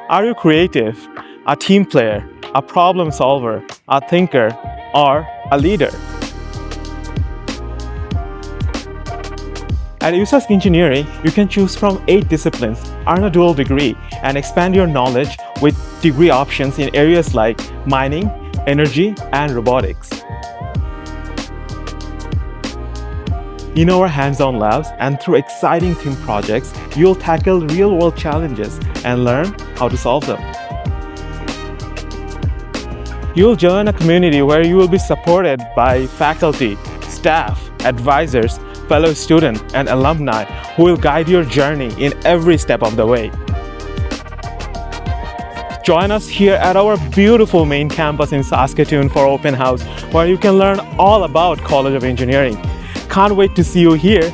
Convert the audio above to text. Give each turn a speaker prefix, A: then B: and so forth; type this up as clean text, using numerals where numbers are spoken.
A: Are you creative, a team player, a problem solver, a thinker, or a leader? At USask Engineering, you can choose from 8 disciplines, earn a dual degree, and expand your knowledge with degree options in areas like mining, energy, and robotics. In our hands-on labs and through exciting team projects, you'll tackle real-world challenges and learn how to solve them. You'll join a community where you will be supported by faculty, staff, advisors, fellow students, and alumni who will guide your journey in every step of the way. Join us here at our beautiful main campus in Saskatoon for open house, where you can learn all about College of Engineering. Can't wait to see you here.